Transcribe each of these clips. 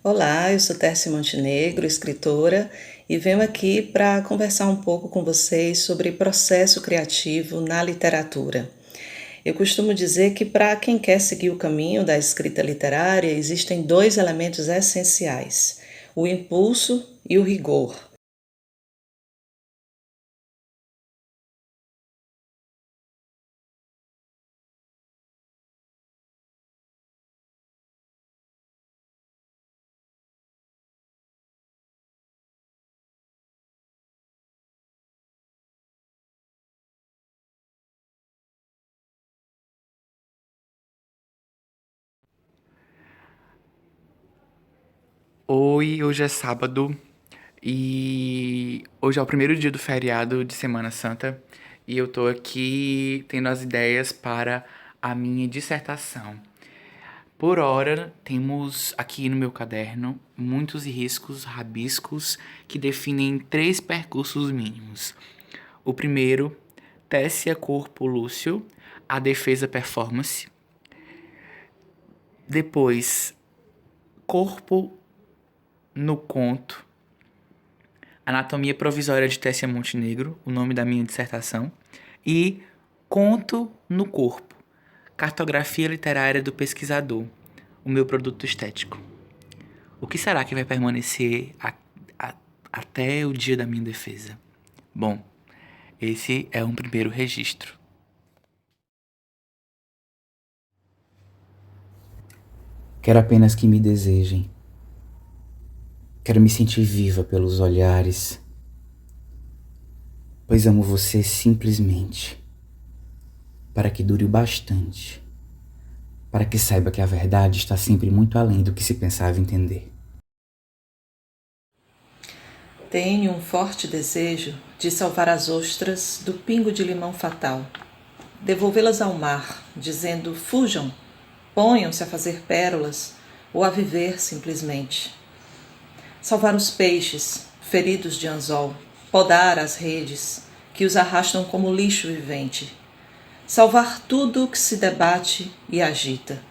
Olá, eu sou Tércia Montenegro, escritora, e venho aqui para conversar um pouco com vocês sobre processo criativo na literatura. Eu costumo dizer que para quem quer seguir o caminho da escrita literária, existem dois elementos essenciais: o impulso e o rigor. Oi, hoje é sábado e hoje é o primeiro dia do feriado de Semana Santa e eu tô aqui tendo as ideias para a minha dissertação. Por hora, temos aqui no meu caderno muitos riscos, rabiscos que definem três percursos mínimos. O primeiro, Tessia Corpo Lúcio, a defesa performance. Depois, Corpo no conto, Anatomia Provisória de Tessia Montenegro, o nome da minha dissertação, e Conto no Corpo, Cartografia Literária do Pesquisador, o meu produto estético. O que será que vai permanecer até o dia da minha defesa? Bom, esse é um primeiro registro. Quero apenas que me desejem. Quero me sentir viva pelos olhares, pois amo você simplesmente, para que dure o bastante, para que saiba que a verdade está sempre muito além do que se pensava entender. Tenho um forte desejo de salvar as ostras do pingo de limão fatal, devolvê-las ao mar, dizendo: fujam, ponham-se a fazer pérolas ou a viver simplesmente. Salvar os peixes, feridos de anzol, podar as redes, que os arrastam como lixo vivente. Salvar tudo o que se debate e agita.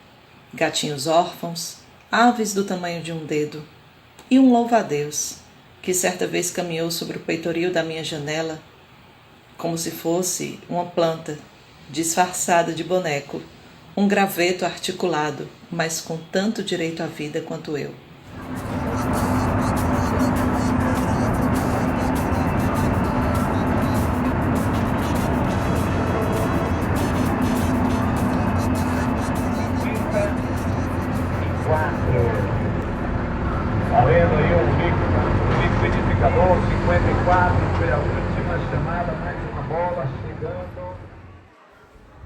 Gatinhos órfãos, aves do tamanho de um dedo, e um louva-a-Deus, que certa vez caminhou sobre o peitoril da minha janela, como se fosse uma planta disfarçada de boneco, um graveto articulado, mas com tanto direito à vida quanto eu. Valendo aí um liquidificador, 54, foi a última chamada, mais uma bola chegando.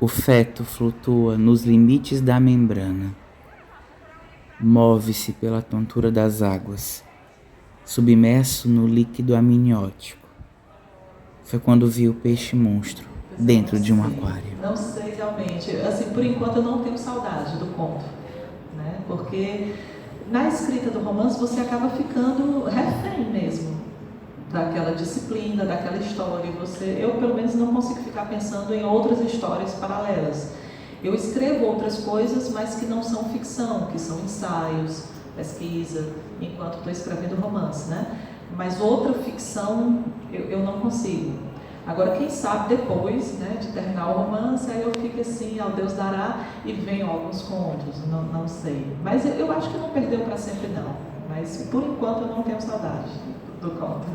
O feto flutua nos limites da membrana. Move-se pela tontura das águas, submerso no líquido amniótico. Foi quando vi o peixe monstro dentro de um aquário. Não sei realmente. Assim, por enquanto eu não tenho saudade do conto, né? Porque na escrita do romance você acaba ficando refém mesmo daquela disciplina, daquela história. Eu pelo menos não consigo ficar pensando em outras histórias paralelas. Eu escrevo outras coisas, mas que não são ficção, que são ensaios, pesquisa, enquanto estou escrevendo romance, né? Mas outra ficção eu não consigo. Agora, quem sabe depois, né, de terminar o romance, aí eu fico assim, ao Deus dará, e venham alguns contos, não sei. Mas eu acho que não perdeu para sempre, não. Mas, por enquanto, eu não tenho saudade do conto.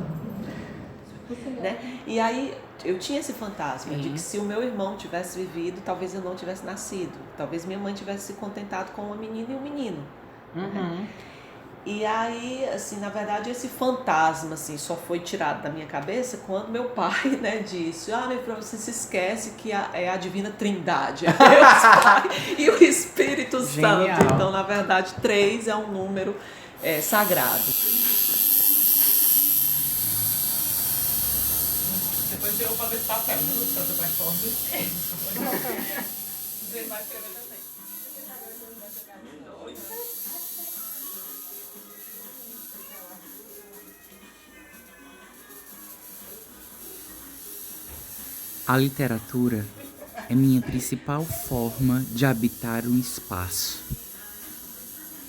Né? E aí eu tinha esse fantasma de que se o meu irmão tivesse vivido, talvez eu não tivesse nascido. Talvez minha mãe tivesse se contentado com uma menina e um menino. Né? E aí, assim, na verdade, esse fantasma, assim, só foi tirado da minha cabeça quando meu pai, né, disse: ah, pra você se esquece que é a Divina Trindade, é Deus Pai e o Espírito Genial. Santo. Então, na verdade, 3 é um número sagrado. Depois eu fazer esse papel, não fazer performance. Você vai escrever também. A literatura é minha principal forma de habitar um espaço.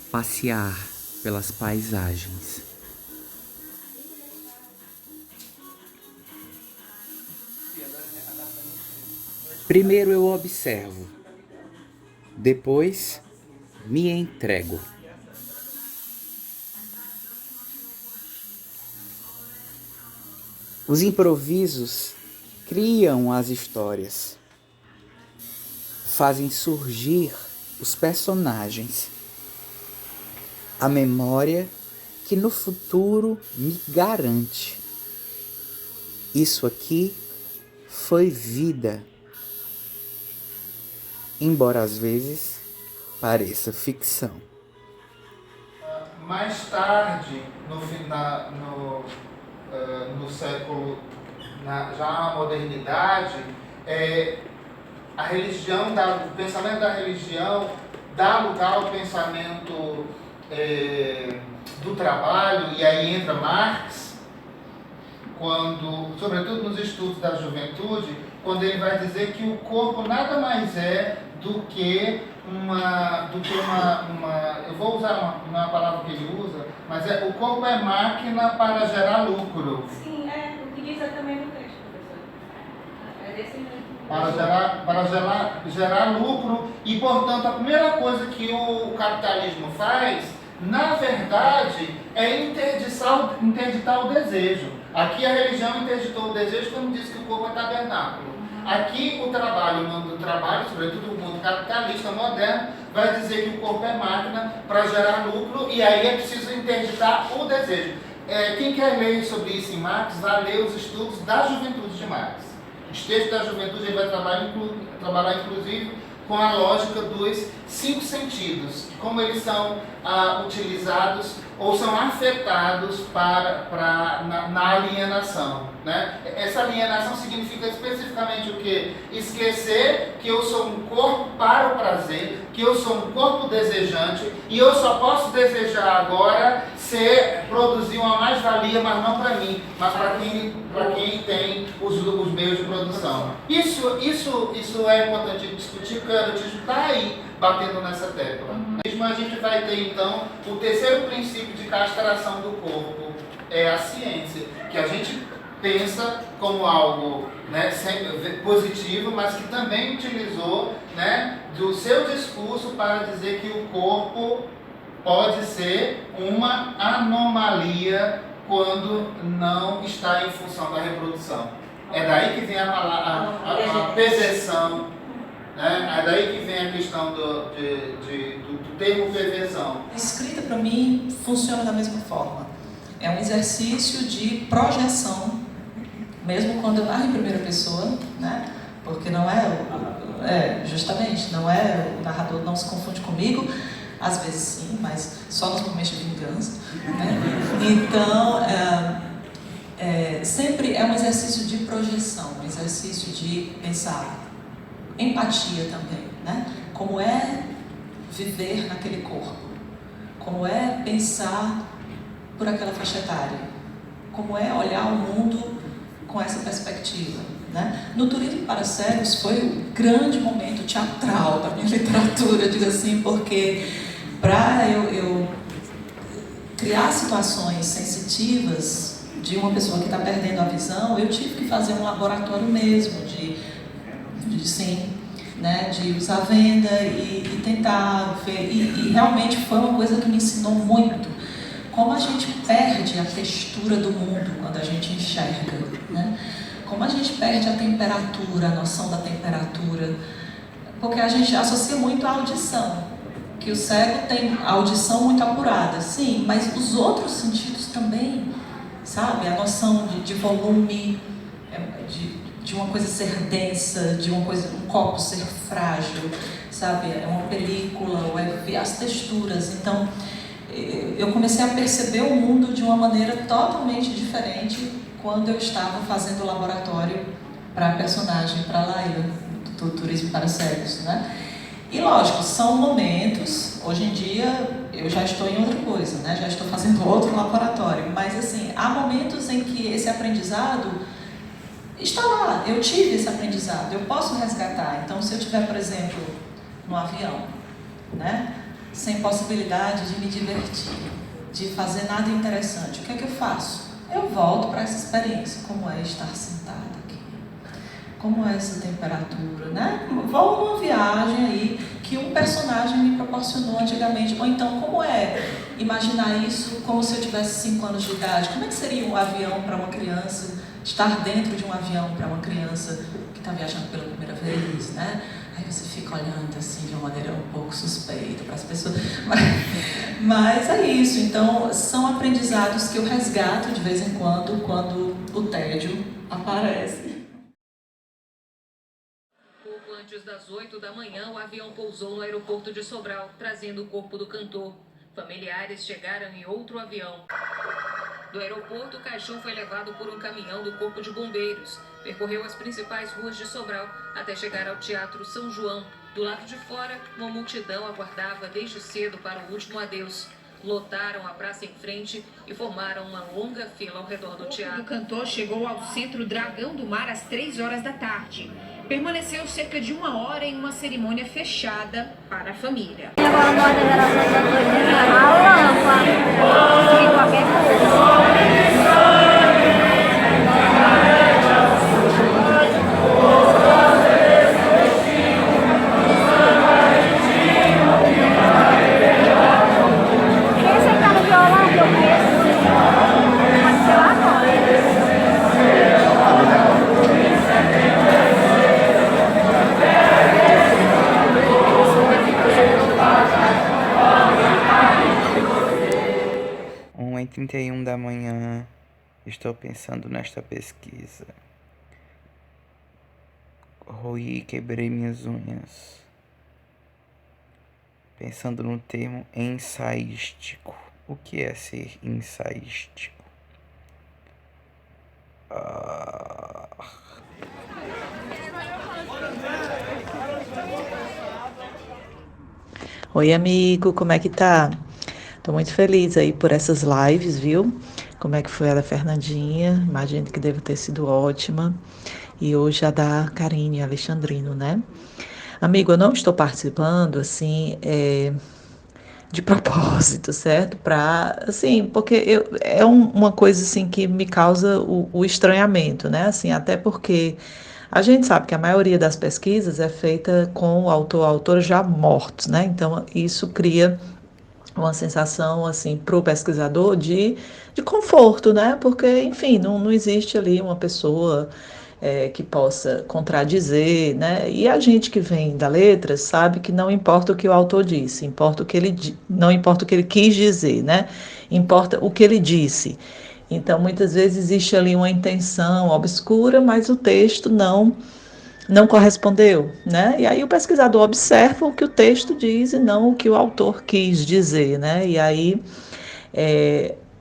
Passear, pelas paisagens. Primeiro eu observo, depois me entrego. Os improvisos criam as histórias, fazem surgir os personagens, a memória que no futuro me garante. Isso aqui foi vida, embora às vezes pareça ficção. Mais tarde, no século, já na modernidade, a religião, o pensamento da religião dá lugar ao pensamento do trabalho, e aí entra Marx, sobretudo nos estudos da juventude, quando ele vai dizer que o corpo nada mais é do que eu vou usar uma palavra que ele usa, mas o corpo é máquina para gerar lucro. Sim, o que diz também no texto, professor. É desse jeito. Para gerar lucro, e portanto a primeira coisa que o capitalismo faz, na verdade, é interditar o desejo. Aqui a religião interditou o desejo quando diz que o corpo é tabernáculo. Aqui o mundo do trabalho, sobretudo o mundo capitalista moderno, vai dizer que o corpo é máquina para gerar lucro, e aí é preciso interditar o desejo. Quem quer ler sobre isso em Marx, vai ler os estudos da juventude de Marx. Os textos da juventude ele vai trabalhar inclusive com a lógica dos 5 sentidos, como eles são utilizados ou são afetados na alienação, né? Essa alienação significa especificamente o quê? Esquecer que eu sou um corpo para o prazer, que eu sou um corpo desejante, e eu só posso desejar agora produzir uma mais-valia, mas não para mim, mas para quem tem os meios de produção. Isso é importante discutir, porque o erotismo está aí, batendo nessa tecla. Mesmo a gente vai ter, então, o terceiro princípio de castração do corpo, é a ciência, que a gente pensa como algo, né, positivo, mas que também utilizou, né, do seu discurso para dizer que o corpo pode ser uma anomalia quando não está em função da reprodução. É daí que vem a perversão, né? É daí que vem a questão do termo perversão. A escrita, para mim, funciona da mesma forma. É um exercício de projeção, mesmo quando eu narro em primeira pessoa, né? Porque não justamente, não é, o narrador não se confunde comigo, às vezes sim, mas só nos momentos de vingança, né? Então, sempre é um exercício de projeção, um exercício de pensar, empatia também, né? Como é viver naquele corpo, como é pensar por aquela faixa etária, como é olhar o mundo com essa perspectiva, né? No Turismo para Cegos foi um grande momento teatral da minha literatura, digo assim, porque para eu criar situações sensitivas de uma pessoa que está perdendo a visão, eu tive que fazer um laboratório mesmo de usar venda e tentar ver. E realmente foi uma coisa que me ensinou muito. Como a gente perde a textura do mundo quando a gente enxerga, né? Como a gente perde a temperatura, a noção da temperatura, porque a gente associa muito à audição. Que o cego tem a audição muito apurada, sim, mas os outros sentidos também, sabe? A noção de volume, de uma coisa ser densa, de um copo ser frágil, sabe? É uma película, ou é ver as texturas. Então, eu comecei a perceber o mundo de uma maneira totalmente diferente quando eu estava fazendo o laboratório para a personagem, para a Laila, do Turismo para Cegos, né? E lógico, são momentos, hoje em dia eu já estou em outra coisa, né? Já estou fazendo outro laboratório, mas assim, há momentos em que esse aprendizado está lá, eu tive esse aprendizado, eu posso resgatar. Então, se eu estiver, por exemplo, no avião, né? Sem possibilidade de me divertir, de fazer nada interessante, o que é que eu faço? Eu volto para essa experiência, como é estar sentada aqui, como é essa temperatura, né? Vou numa viagem aí que um personagem me proporcionou antigamente, ou então como é imaginar isso como se eu tivesse 5 anos de idade, como é que seria um avião para uma criança, estar dentro de um avião para uma criança que está viajando pela primeira vez, né? Aí você fica olhando assim de uma maneira um pouco suspeita para as pessoas. Mas é isso. Então, são aprendizados que eu resgato de vez em quando o tédio aparece. Pouco antes das 8 da manhã, o avião pousou no aeroporto de Sobral, trazendo o corpo do cantor. Familiares chegaram em outro avião. Do aeroporto, o caixão foi levado por um caminhão do Corpo de Bombeiros. Percorreu as principais ruas de Sobral até chegar ao Teatro São João. Do lado de fora, uma multidão aguardava desde cedo para o último adeus. Lotaram a praça em frente e formaram uma longa fila ao redor do teatro. O cantor chegou ao Centro Dragão do Mar às 3 horas da tarde. Permaneceu cerca de 1 hora em uma cerimônia fechada para a família. e 31 da manhã, estou pensando nesta pesquisa. Roí e quebrei minhas unhas, pensando no termo ensaístico. O que é ser ensaístico? Oi, amigo, como é que tá? Tô muito feliz aí por essas lives, viu? Como é que foi a da Fernandinha? Imagino que deve ter sido ótima. E hoje a da Karine Alexandrino, né? Amigo, eu não estou participando, assim, de propósito, certo? Porque uma coisa, assim, que me causa o estranhamento, né? Assim, até porque a gente sabe que a maioria das pesquisas é feita com o autor ou autora já mortos, né? Então, isso cria uma sensação, assim, para o pesquisador de conforto, né? Porque, enfim, não existe ali uma pessoa que possa contradizer, né? E a gente que vem da letra sabe que não importa o que o autor disse, não importa o que ele quis dizer, né? Importa o que ele disse. Então, muitas vezes existe ali uma intenção obscura, mas o texto não correspondeu, né? E aí o pesquisador observa o que o texto diz e não o que o autor quis dizer, né? E aí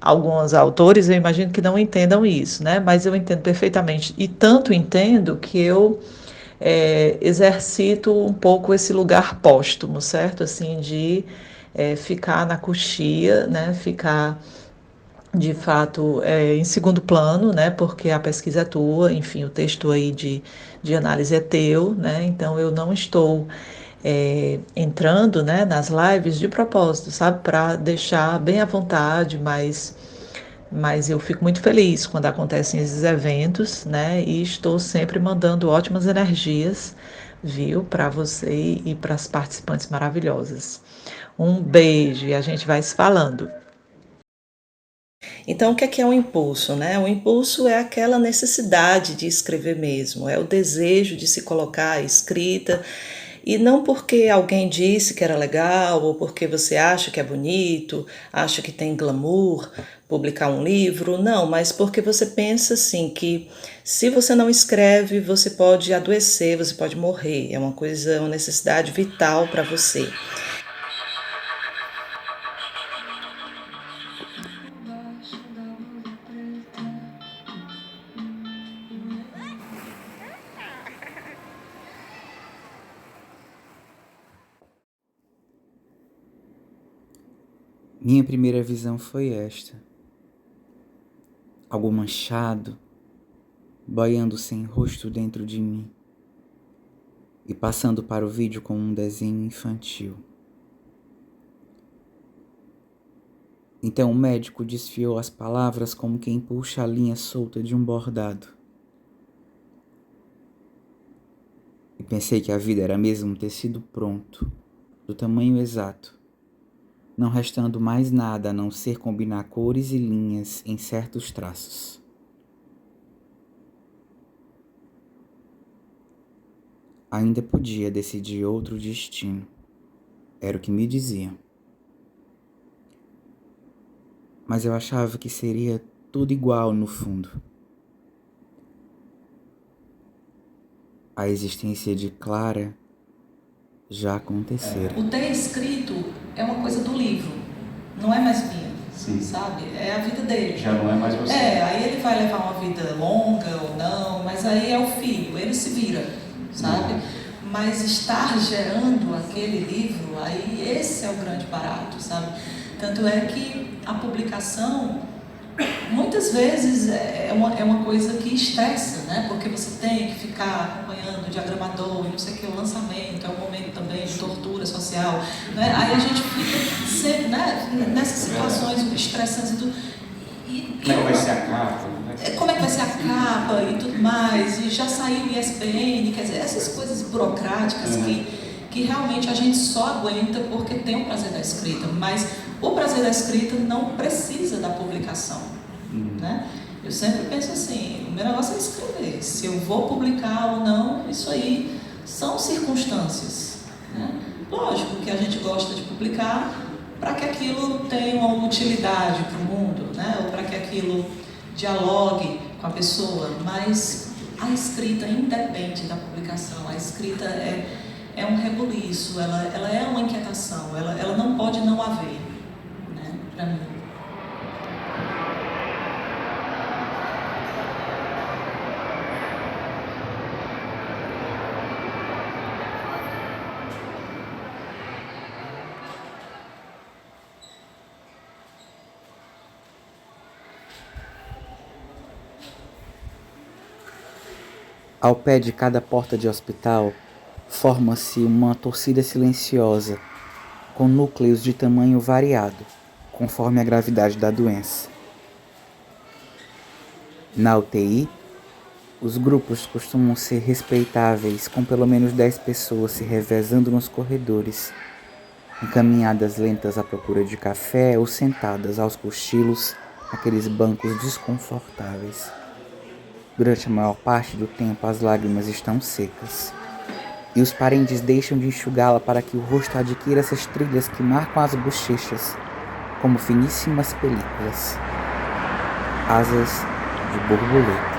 alguns autores eu imagino que não entendam isso, né? Mas eu entendo perfeitamente e tanto entendo que eu exercito um pouco esse lugar póstumo, certo? Assim, de ficar na coxia, né? Ficar de fato em segundo plano, né? Porque a pesquisa é tua, enfim, o texto aí de análise é teu, né? Então eu não estou entrando, né, nas lives de propósito, sabe? Para deixar bem à vontade, mas eu fico muito feliz quando acontecem esses eventos, né? E estou sempre mandando ótimas energias, viu? Para você e para as participantes maravilhosas. Um beijo e a gente vai se falando. Então, o que é um impulso, né? O impulso é aquela necessidade de escrever mesmo, é o desejo de se colocar à escrita, e não porque alguém disse que era legal, ou porque você acha que é bonito, acha que tem glamour publicar um livro, não, mas porque você pensa assim, que se você não escreve, você pode adoecer, você pode morrer, é uma necessidade vital para você. Minha primeira visão foi esta. Algo manchado, boiando sem rosto dentro de mim e passando para o vídeo como um desenho infantil. Então o médico desfiou as palavras como quem puxa a linha solta de um bordado. E pensei que a vida era mesmo um tecido pronto, do tamanho exato, não restando mais nada a não ser combinar cores e linhas em certos traços. Ainda podia decidir outro destino, era o que me diziam. Mas eu achava que seria tudo igual no fundo. A existência de Clara já acontecera. O ter escrito é uma coisa do livro, não é mais minha, sabe? É a vida dele. Já não é mais você. Aí ele vai levar uma vida longa ou não, mas aí é o filho, ele se vira, sabe? Mas estar gerando aquele livro, aí esse é o grande barato, sabe? Tanto é que a publicação, muitas vezes, é uma coisa que estressa, né? Porque você tem que ficar acompanhando o diagramador, não sei o que, o lançamento, é um momento também de tortura social, né? Aí a gente fica sempre, né, nessas situações estressantes e tudo. Como é que vai ser a capa? Como é que vai ser a capa e tudo mais, e já saiu o ISBN, quer dizer, essas coisas burocráticas que realmente a gente só aguenta porque tem o prazer da escrita, mas o prazer da escrita não precisa da publicação, né? Eu sempre penso assim, o meu negócio é escrever, se eu vou publicar ou não, isso aí são circunstâncias, né? Lógico que a gente gosta de publicar para que aquilo tenha uma utilidade para o mundo, né? Ou para que aquilo dialogue com a pessoa, mas a escrita independe da publicação, a escrita é um rebuliço, ela é uma inquietação, ela não pode não haver, né, para mim. Ao pé de cada porta de hospital, forma-se uma torcida silenciosa, com núcleos de tamanho variado, conforme a gravidade da doença. Na UTI, os grupos costumam ser respeitáveis, com pelo menos 10 pessoas se revezando nos corredores, encaminhadas lentas à procura de café ou sentadas aos cochilos naqueles bancos desconfortáveis. Durante a maior parte do tempo, as lágrimas estão secas, e os parentes deixam de enxugá-la para que o rosto adquira essas trilhas que marcam as bochechas, como finíssimas películas. Asas de borboleta.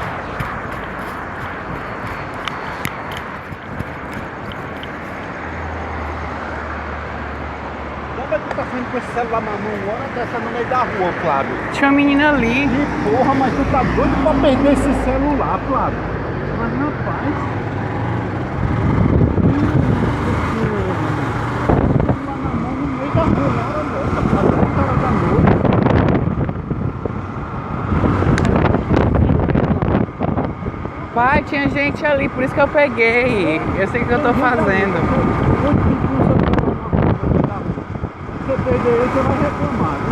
Como é que tu tá saindo com esse celular na mão agora dessa no meio da rua, Flávio? Tinha uma menina ali. Que porra, mas tu tá doido pra perder esse celular, Flávio? Mas rapaz... celular na mão no meio da rua, na hora louca, Flávio, 8 horas da noite. Pai, tinha gente ali, por isso que eu peguei. Eu sei o que eu tô fazendo. Se você perder ele, você vai reclamar, né?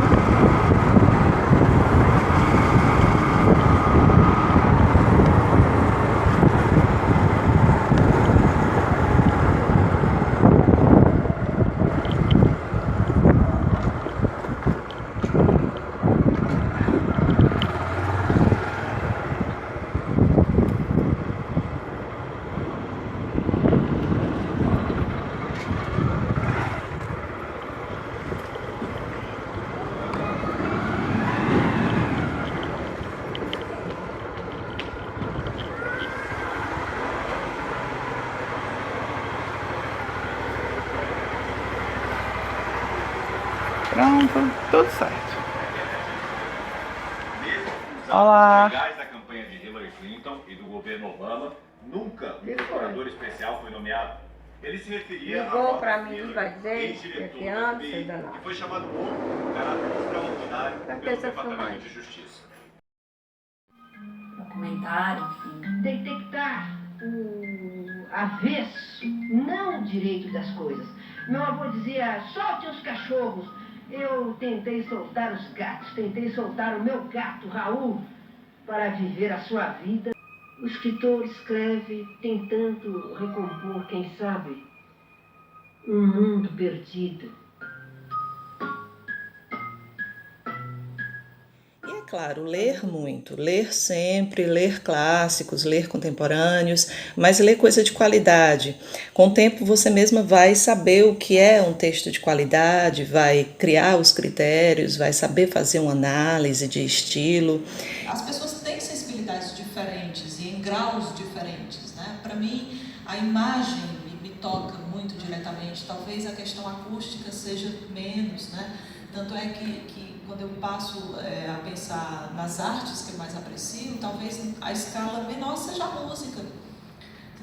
Pronto, tudo certo. Olá. Os legais da campanha de Hillary Clinton e do governo Obama, nunca um procurador especial foi nomeado. Ele se referia ligou para mim, vai dizer que antes, que foi chamado ontem, caráter extraordinário pelo Departamento de Justiça. Documentário, enfim. Detectar o avesso, não o direito das coisas. Meu avô dizia, solte os cachorros. Eu tentei soltar os gatos, tentei soltar o meu gato, Raul, para viver a sua vida. O escritor escreve tentando recompor, quem sabe, um mundo perdido. E é claro, ler muito, ler sempre, ler clássicos, ler contemporâneos, mas ler coisa de qualidade. Com o tempo você mesma vai saber o que é um texto de qualidade, vai criar os critérios, vai saber fazer uma análise de estilo. As pessoas têm sensibilidades diferentes e em graus diferentes, né? Para mim, a imagem me toca muito diretamente, talvez a questão acústica seja menos, né? Tanto é que quando eu passo a pensar nas artes que eu mais aprecio, talvez a escala menor seja a música.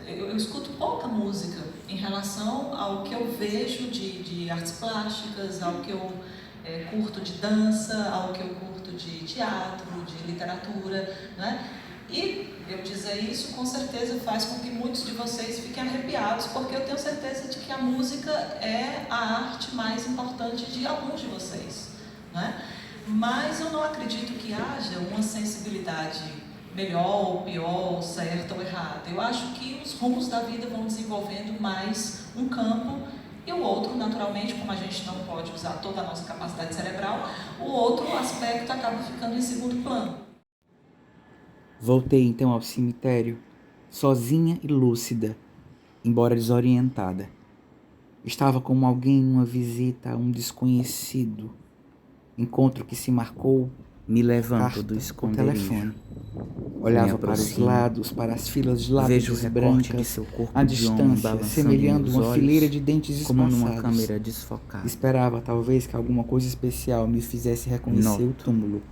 Eu escuto pouca música em relação ao que eu vejo de artes plásticas, ao que eu curto de dança, ao que eu curto de teatro, de literatura, né? E eu dizer isso com certeza faz com que muitos de vocês fiquem arrepiados, porque eu tenho certeza de que a música é a arte mais importante de alguns de vocês, né? Mas eu não acredito que haja uma sensibilidade melhor ou pior, ou certa ou errada. Eu acho que os rumos da vida vão desenvolvendo mais um campo e o outro, naturalmente, como a gente não pode usar toda a nossa capacidade cerebral, o outro aspecto acaba ficando em segundo plano. Voltei então ao cemitério, sozinha e lúcida, embora desorientada. Estava como alguém em uma visita a um desconhecido. Encontro que se marcou. Me levanto do esconderijo. Telefone. Olhava para os lados, para as filas de lápis brancas, de seu corpo à distância, semelhando uma fileira de dentes como espaçados. numa câmera desfocada. Esperava, talvez, que alguma coisa especial me fizesse reconhecer o túmulo.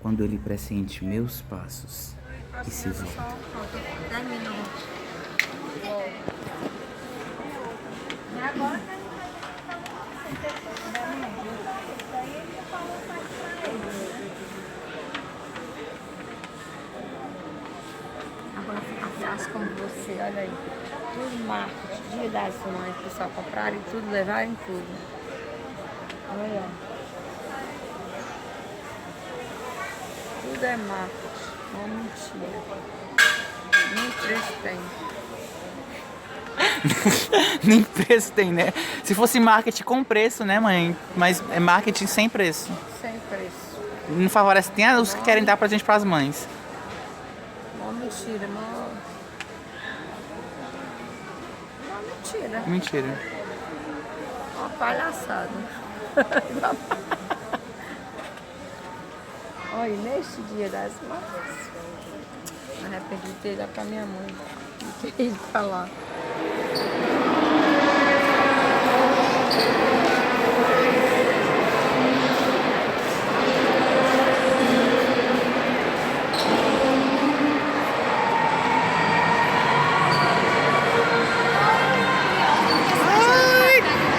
Quando ele pressente meus passos e se volta. 10 minutos. Agora fica fácil como você, olha aí. Tudo marketing, Dia das Mães, o pessoal compraram e tudo, levaram tudo. Olha. Tudo é marketing, uma mentira. Nem preço tem. Nem preço tem, né? Se fosse marketing com preço, né, mãe? Mas é marketing sem preço. Sem preço. Não favorece, tem os que querem dar presente pras mães. Uma mentira, uma mentira. Mentira. Uma palhaçada. Olha, neste Dia das Mães, me arrependi de ter ido pra minha mãe. De ter ido pra lá.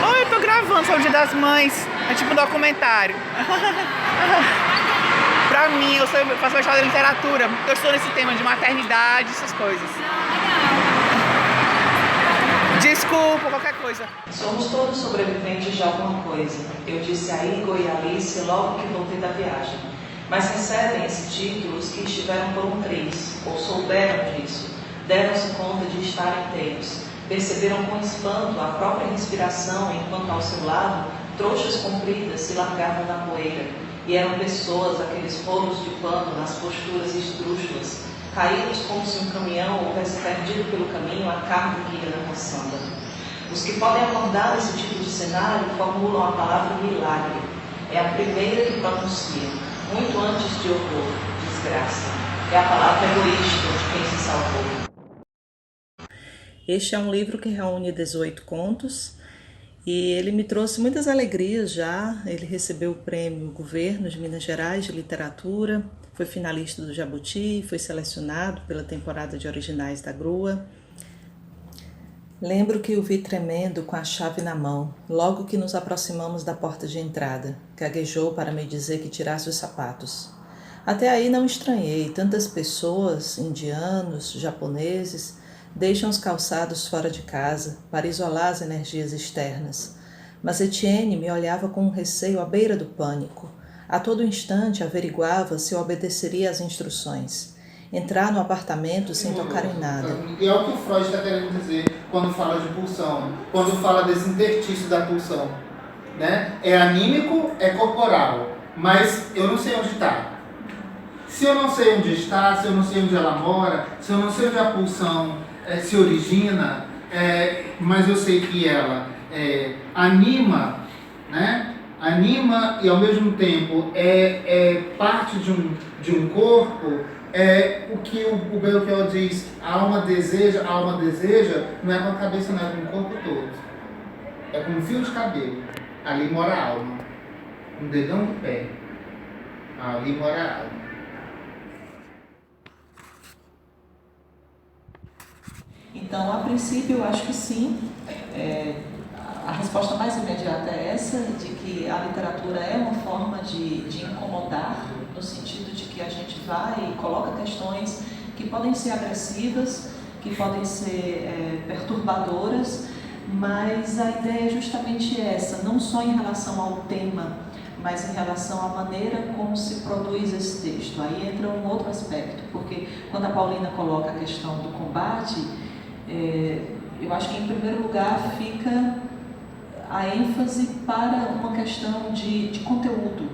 Ai, eu tô gravando sobre o Dia das Mães. É tipo um documentário. Pra mim, eu faço mestrado em literatura. Eu estou nesse tema de maternidade, essas coisas. Desculpa, qualquer coisa. Somos todos sobreviventes de alguma coisa. Eu disse a Igor e a Alice logo que voltei da viagem. Mas recebem esse título os que estiveram por um triz, ou souberam disso, deram-se conta de estar inteiros, perceberam com espanto a própria respiração enquanto ao seu lado trouxas compridas se largavam na poeira, e eram pessoas, aqueles rolos de pano nas posturas esdrúxulas, caídos como se um caminhão houvesse perdido pelo caminho a carga que ia na caçamba. Os que podem acordar nesse tipo de cenário formulam a palavra milagre. É a primeira que pronunciam, muito antes de horror, desgraça. É a palavra egoísta de quem se salvou. Este é um livro que reúne 18 contos e ele me trouxe muitas alegrias já. Ele recebeu o prêmio Governo de Minas Gerais de Literatura, foi finalista do Jabuti, foi selecionado pela temporada de originais da Grua. Lembro que o vi tremendo com a chave na mão, logo que nos aproximamos da porta de entrada. Gaguejou para me dizer que tirasse os sapatos. Até aí não estranhei, tantas pessoas, indianos, japoneses, deixam os calçados fora de casa para isolar as energias externas. Mas Etienne me olhava com um receio à beira do pânico. A todo instante averiguava se eu obedeceria às instruções. Entrar no apartamento sem tocar em nada. E é o que o Freud está querendo dizer quando fala de pulsão, quando fala desse interstício da pulsão. Né? É anímico, é corporal, mas eu não sei onde está. Se eu não sei onde está, se eu não sei onde ela mora, se eu não sei onde a pulsão se origina, mas eu sei que ela anima, né? Anima e ao mesmo tempo é parte de um corpo, o que o Belchior diz, a alma deseja, não é com a cabeça, não é com o corpo todo. É com um fio de cabelo. Ali mora a alma. Um dedão do pé. Ali mora a alma. Então, a princípio, eu acho que sim. A resposta mais imediata é essa, de que a literatura é uma forma de incomodar, no sentido de que a gente vai e coloca questões que podem ser agressivas, que podem ser perturbadoras, mas a ideia é justamente essa, não só em relação ao tema, mas em relação à maneira como se produz esse texto. Aí entra um outro aspecto, porque quando a Paulina coloca a questão do combate, eu acho que em primeiro lugar fica a ênfase para uma questão de conteúdo,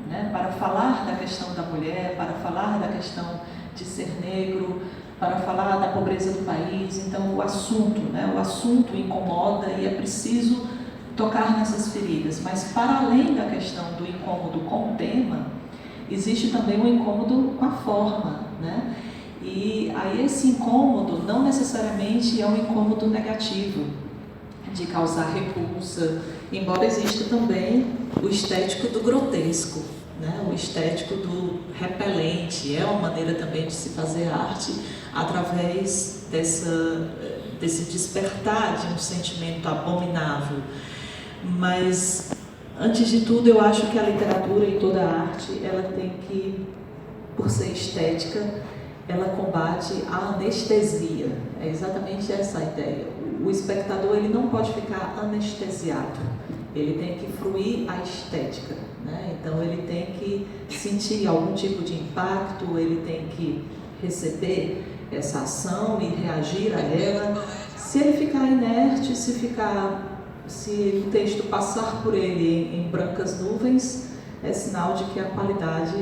né? Para falar da questão da mulher, para falar da questão de ser negro, para falar da pobreza do país. Então o assunto incomoda e é preciso tocar nessas feridas. Mas para além da questão do incômodo com o tema, existe também um incômodo com a forma, né? E aí esse incômodo não necessariamente é um incômodo negativo, de causar repulsa, embora exista também o estético do grotesco, né? O estético do repelente, é uma maneira também de se fazer arte através desse despertar de um sentimento abominável. Mas, antes de tudo, eu acho que a literatura e toda a arte, ela tem que, por ser estética, ela combate a anestesia. É exatamente essa a ideia. O espectador ele não pode ficar anestesiado, ele tem que fruir a estética, né? Então ele tem que sentir algum tipo de impacto, ele tem que receber essa ação e reagir a ela. Se ele ficar inerte, se o texto passar por ele em brancas nuvens, é sinal de que a qualidade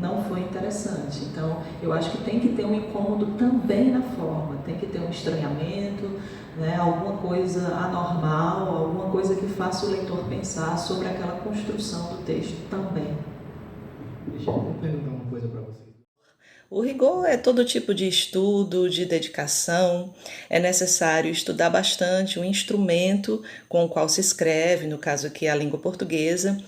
não foi interessante. Então, eu acho que tem que ter um incômodo também na forma, tem que ter um estranhamento, né, alguma coisa anormal, alguma coisa que faça o leitor pensar sobre aquela construção do texto também. Deixa eu perguntar uma coisa para vocês. O rigor é todo tipo de estudo, de dedicação. É necessário estudar bastante o instrumento com o qual se escreve, no caso aqui a língua portuguesa.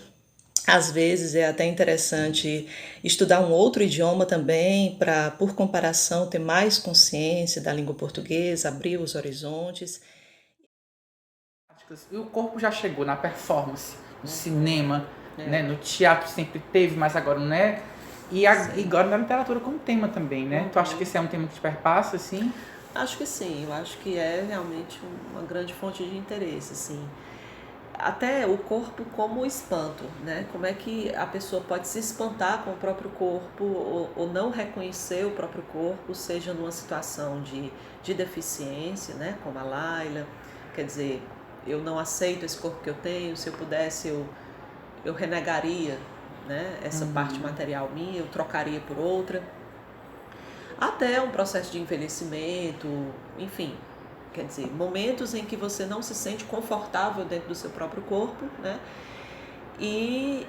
Às vezes é até interessante estudar um outro idioma também, para, por comparação, ter mais consciência da língua portuguesa, abrir os horizontes. E o corpo já chegou na performance, no cinema, né? No teatro sempre teve, mas agora não é. E agora na literatura como tema também, né? Tu acha que esse é um tema que te perpassa, assim? Acho que sim, eu acho que é realmente uma grande fonte de interesse, assim. Até o corpo como espanto, né? Como é que a pessoa pode se espantar com o próprio corpo ou não reconhecer o próprio corpo, seja numa situação de deficiência, né? Como a Laila, quer dizer, eu não aceito esse corpo que eu tenho, se eu pudesse eu renegaria, né? Essa parte material minha, eu trocaria por outra. Até um processo de envelhecimento, enfim. Quer dizer, momentos em que você não se sente confortável dentro do seu próprio corpo, né? E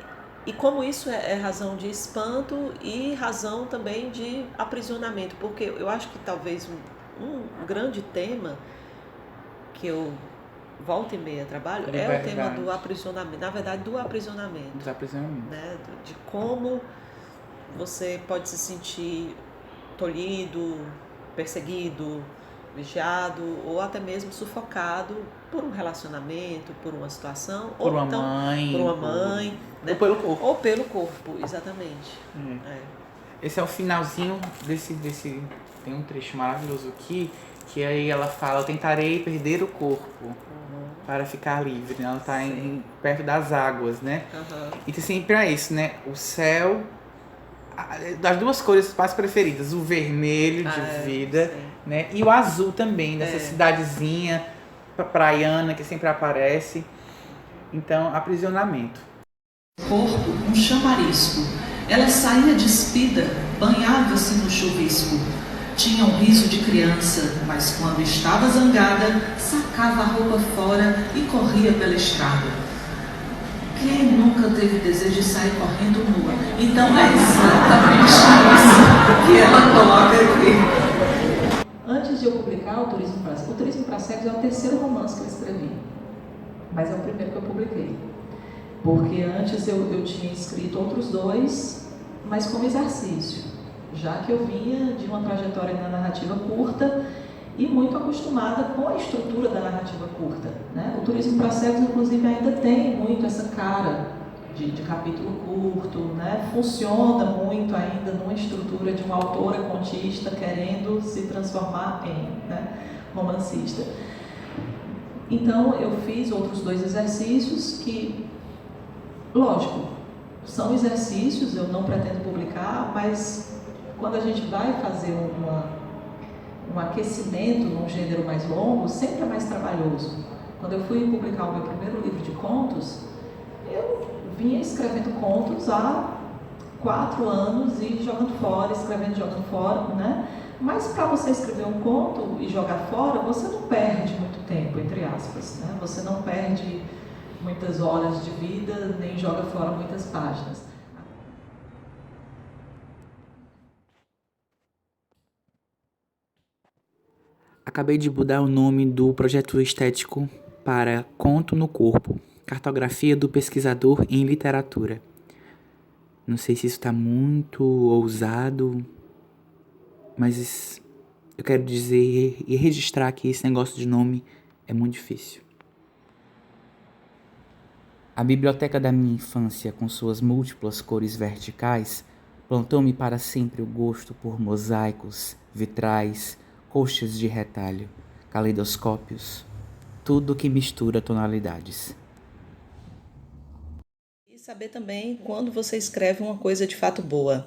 como isso é razão de espanto e razão também de aprisionamento, porque eu acho que talvez um grande tema que eu volta e meia trabalho é o tema do aprisionamento, na verdade do aprisionamento. Né? De como você pode se sentir tolhido, perseguido, vigiado ou até mesmo sufocado por um relacionamento, por uma situação, por uma mãe, né? Ou pelo corpo. Ou pelo corpo, exatamente. Esse é o finalzinho desse tem um trecho maravilhoso aqui, que aí ela fala: eu tentarei perder o corpo para ficar livre, né? Ela está perto das águas, né? Então sempre é isso, né? O céu, das duas cores mais preferidas, o vermelho de vida, né? E o azul também, dessa cidadezinha praiana que sempre aparece. Então, aprisionamento. Corpo, um chamarisco. Ela saía despida, banhava-se no chuvisco. Tinha um riso de criança, mas quando estava zangada, sacava a roupa fora e corria pela estrada. Quem nunca teve desejo de sair correndo nua? Então é exatamente isso que ela coloca aqui. Antes de eu publicar o Turismo para Cegos é o terceiro romance que eu escrevi, mas é o primeiro que eu publiquei. Porque antes eu tinha escrito outros dois, mas como exercício, já que eu vinha de uma trajetória na narrativa curta e muito acostumada com a estrutura da narrativa curta, né? O Turismo para Cegos, inclusive, ainda tem muito essa cara de capítulo curto, né? Funciona muito ainda numa estrutura de uma autora contista querendo se transformar em, né, romancista. Então, eu fiz outros dois exercícios que, lógico, são exercícios, eu não pretendo publicar, mas quando a gente vai fazer um aquecimento num gênero mais longo, sempre é mais trabalhoso. Quando eu fui publicar o meu primeiro livro de contos, eu vinha escrevendo contos há 4 anos e jogando fora, escrevendo e jogando fora, né? Mas para você escrever um conto e jogar fora, você não perde muito tempo, entre aspas, né? Você não perde muitas horas de vida, nem joga fora muitas páginas. Acabei de mudar o nome do projeto estético para Conto no Corpo, Cartografia do Pesquisador em Literatura. Não sei se isso está muito ousado, mas eu quero dizer e registrar que esse negócio de nome é muito difícil. A biblioteca da minha infância, com suas múltiplas cores verticais, plantou-me para sempre o gosto por mosaicos, vitrais, coxas de retalho, caleidoscópios, tudo que mistura tonalidades. E saber também quando você escreve uma coisa de fato boa.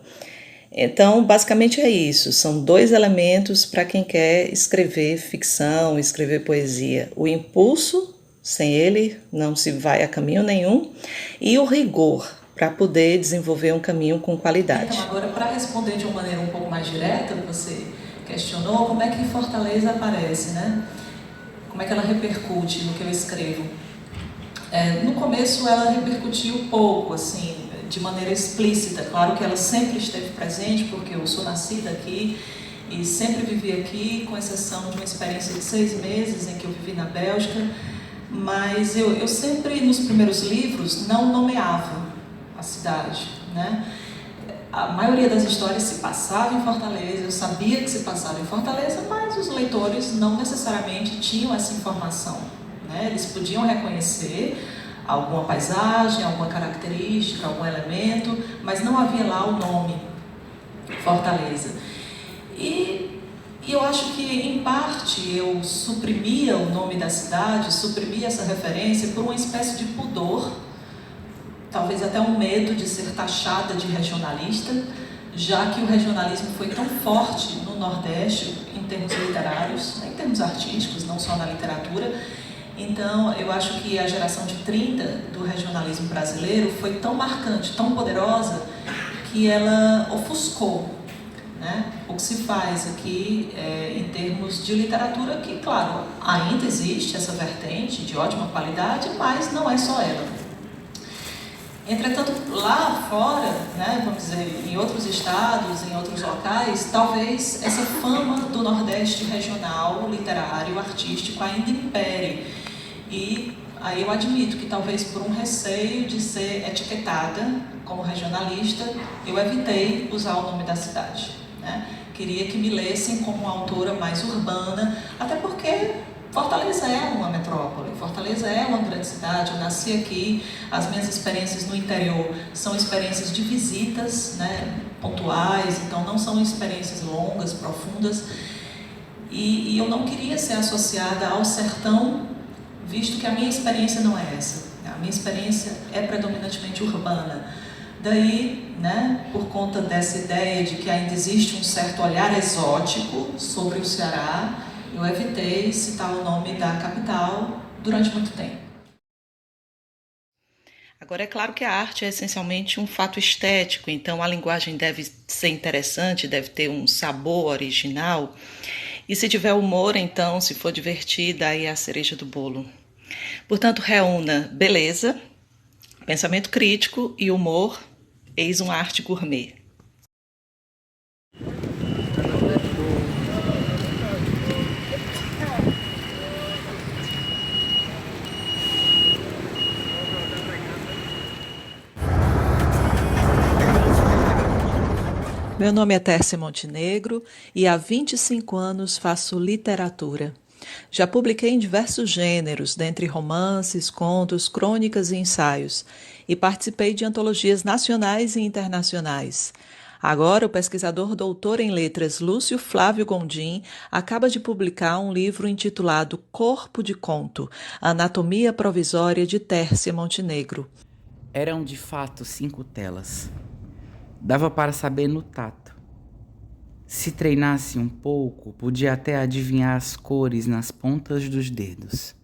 Então, basicamente é isso. São 2 elementos para quem quer escrever ficção, escrever poesia. O impulso, sem ele não se vai a caminho nenhum, e o rigor, para poder desenvolver um caminho com qualidade. Então, agora, para responder de uma maneira um pouco mais direta, você questionou como é que Fortaleza aparece, né? Como é que ela repercute no que eu escrevo. No começo ela repercutiu pouco, assim, de maneira explícita. Claro que ela sempre esteve presente, porque eu sou nascida aqui e sempre vivi aqui, com exceção de uma experiência de 6 meses em que eu vivi na Bélgica, mas eu sempre, nos primeiros livros, não nomeava a cidade, né? A maioria das histórias se passava em Fortaleza, eu sabia que se passava em Fortaleza, mas os leitores não necessariamente tinham essa informação, né? Eles podiam reconhecer alguma paisagem, alguma característica, algum elemento, mas não havia lá o nome Fortaleza. E eu acho que, em parte, eu suprimia o nome da cidade, suprimia essa referência por uma espécie de pudor, talvez até um medo de ser taxada de regionalista, já que o regionalismo foi tão forte no Nordeste, em termos literários, em termos artísticos, não só na literatura. Então, eu acho que a geração de 30 do regionalismo brasileiro foi tão marcante, tão poderosa, que ela ofuscou, né, o que se faz aqui em termos de literatura, que, claro, ainda existe essa vertente de ótima qualidade, mas não é só ela. Entretanto, lá fora, né, vamos dizer, em outros estados, em outros locais, talvez essa fama do Nordeste regional, literário, artístico ainda impere. E aí eu admito que talvez por um receio de ser etiquetada como regionalista, eu evitei usar o nome da cidade, né? Queria que me lessem como uma autora mais urbana, até porque Fortaleza é uma metrópole, Fortaleza é uma grande cidade, eu nasci aqui, as minhas experiências no interior são experiências de visitas, né, pontuais, então não são experiências longas, profundas, e eu não queria ser associada ao sertão visto que a minha experiência não é essa. A minha experiência é predominantemente urbana. Daí, né, por conta dessa ideia de que ainda existe um certo olhar exótico sobre o Ceará, eu evitei citar o nome da capital durante muito tempo. Agora, é claro que a arte é essencialmente um fato estético, então a linguagem deve ser interessante, deve ter um sabor original. E se tiver humor, então, se for divertida, aí é a cereja do bolo. Portanto, reúna beleza, pensamento crítico e humor, eis uma arte gourmet. Meu nome é Tércia Montenegro e há 25 anos faço literatura. Já publiquei em diversos gêneros, dentre romances, contos, crônicas e ensaios, e participei de antologias nacionais e internacionais. Agora, o pesquisador doutor em letras Lúcio Flávio Gondim acaba de publicar um livro intitulado Corpo de Conto, Anatomia Provisória de Tércia Montenegro. Eram de fato 5 telas. Dava para saber no tato. Se treinasse um pouco, podia até adivinhar as cores nas pontas dos dedos,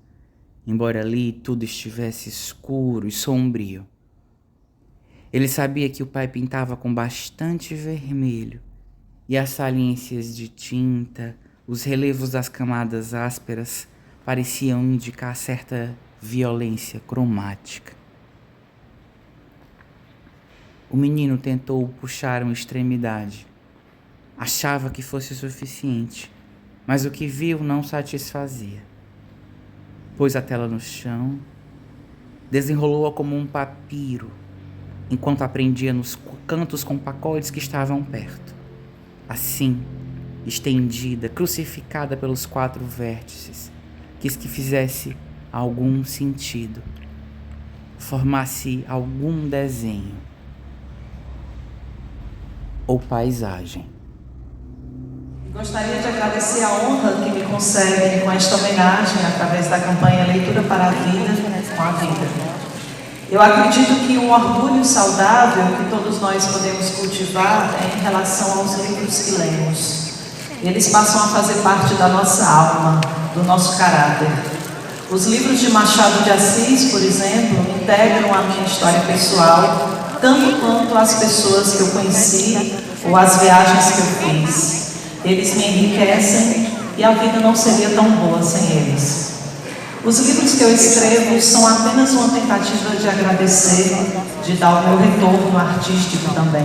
embora ali tudo estivesse escuro e sombrio. Ele sabia que o pai pintava com bastante vermelho, e as saliências de tinta, os relevos das camadas ásperas, pareciam indicar certa violência cromática. O menino tentou puxar uma extremidade. Achava que fosse suficiente, mas o que viu não satisfazia. Pôs a tela no chão, desenrolou-a como um papiro, enquanto aprendia nos cantos com pacotes que estavam perto. Assim, estendida, crucificada pelos 4 vértices, quis que fizesse algum sentido, formasse algum desenho ou paisagem. Gostaria de agradecer a honra que me concedem com esta homenagem através da campanha Leitura para a Vida, com a Vida. Eu acredito que um orgulho saudável que todos nós podemos cultivar é em relação aos livros que lemos. Eles passam a fazer parte da nossa alma, do nosso caráter. Os livros de Machado de Assis, por exemplo, integram a minha história pessoal, tanto quanto as pessoas que eu conheci ou as viagens que eu fiz. Eles me enriquecem e a vida não seria tão boa sem eles. Os livros que eu escrevo são apenas uma tentativa de agradecer, de dar o meu retorno artístico também.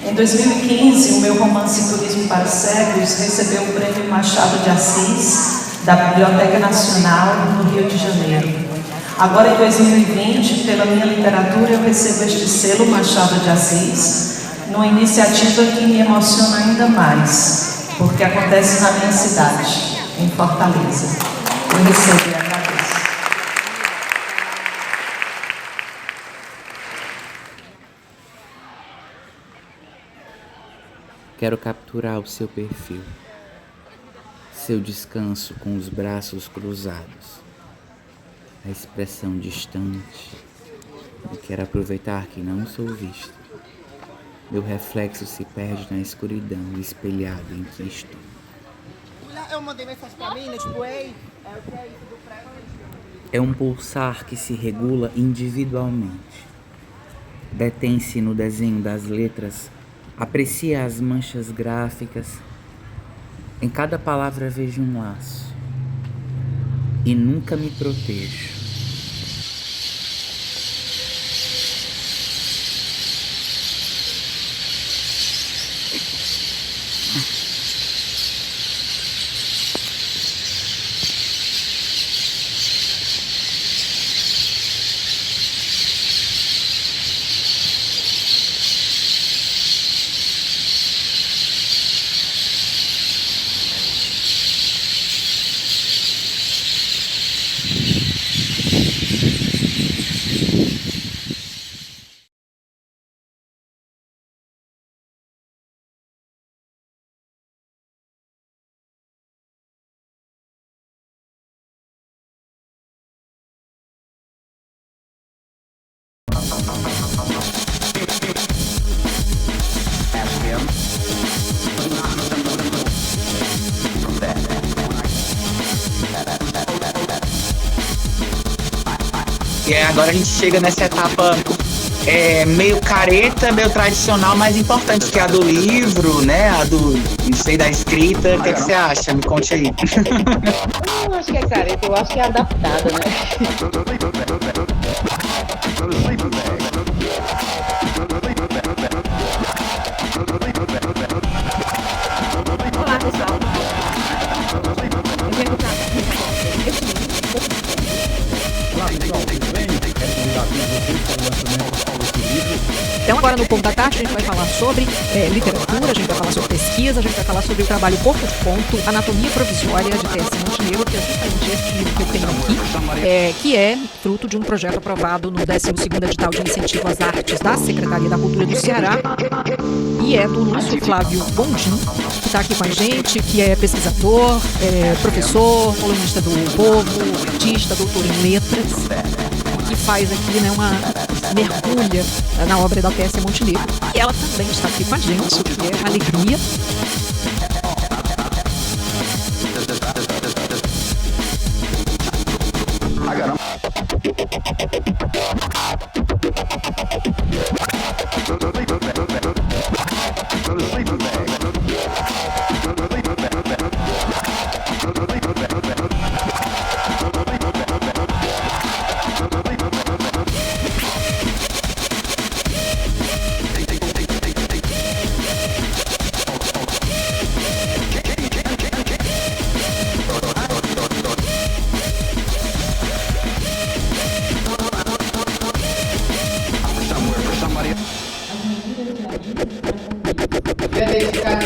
Em 2015, o meu romance Turismo para Cegos recebeu o Prêmio Machado de Assis da Biblioteca Nacional no Rio de Janeiro. Agora, em 2020, pela minha literatura, eu recebo este selo Machado de Assis, numa iniciativa que me emociona ainda mais, porque acontece na minha cidade, em Fortaleza. Eu recebo e agradeço. Quero capturar o seu perfil, seu descanso com os braços cruzados, a expressão distante, e quero aproveitar que não sou visto. Meu reflexo se perde na escuridão espelhado em que estou. Eu mandei mensagem pra mim, né? Tipo, ei, é o que é isso do prego? É um pulsar que se regula individualmente. Detém-se no desenho das letras, aprecia as manchas gráficas. Em cada palavra vejo um laço. E nunca me protejo. E agora a gente chega nessa etapa meio careta, meio tradicional, mais importante, que é a do livro, né? A do, não sei, da escrita. O que você acha? Me conte aí. Eu não acho que é careta, eu acho que é adaptada, né? Olá, pessoal. Então agora no Ponto da Tarde a gente vai falar sobre literatura, a gente vai falar sobre pesquisa, a gente vai falar sobre o trabalho Corpo de Ponto, Anatomia Provisória de T.S. Montenegro, que é justamente este livro que eu tenho aqui, que é fruto de um projeto aprovado no 12º edital de incentivo às artes da Secretaria da Cultura do Ceará, e é do Lúcio Flávio Bondim, que está aqui com a gente, que é pesquisador, professor, colunista do Povo, artista, doutor em letras, que faz aqui, né, uma mergulha na obra da T.S. Montenegro. E ela também está aqui com a gente, o que é uma alegria.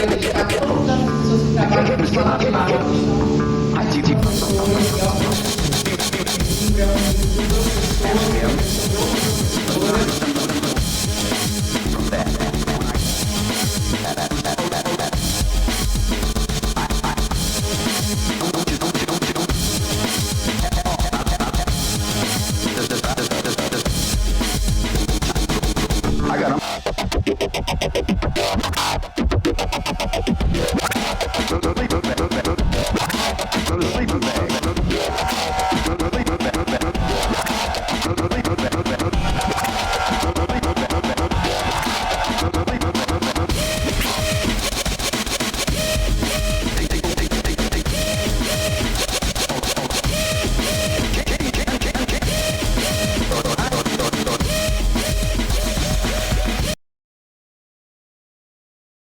Dedicar todas as pessoas que trabalham com escola de arte. A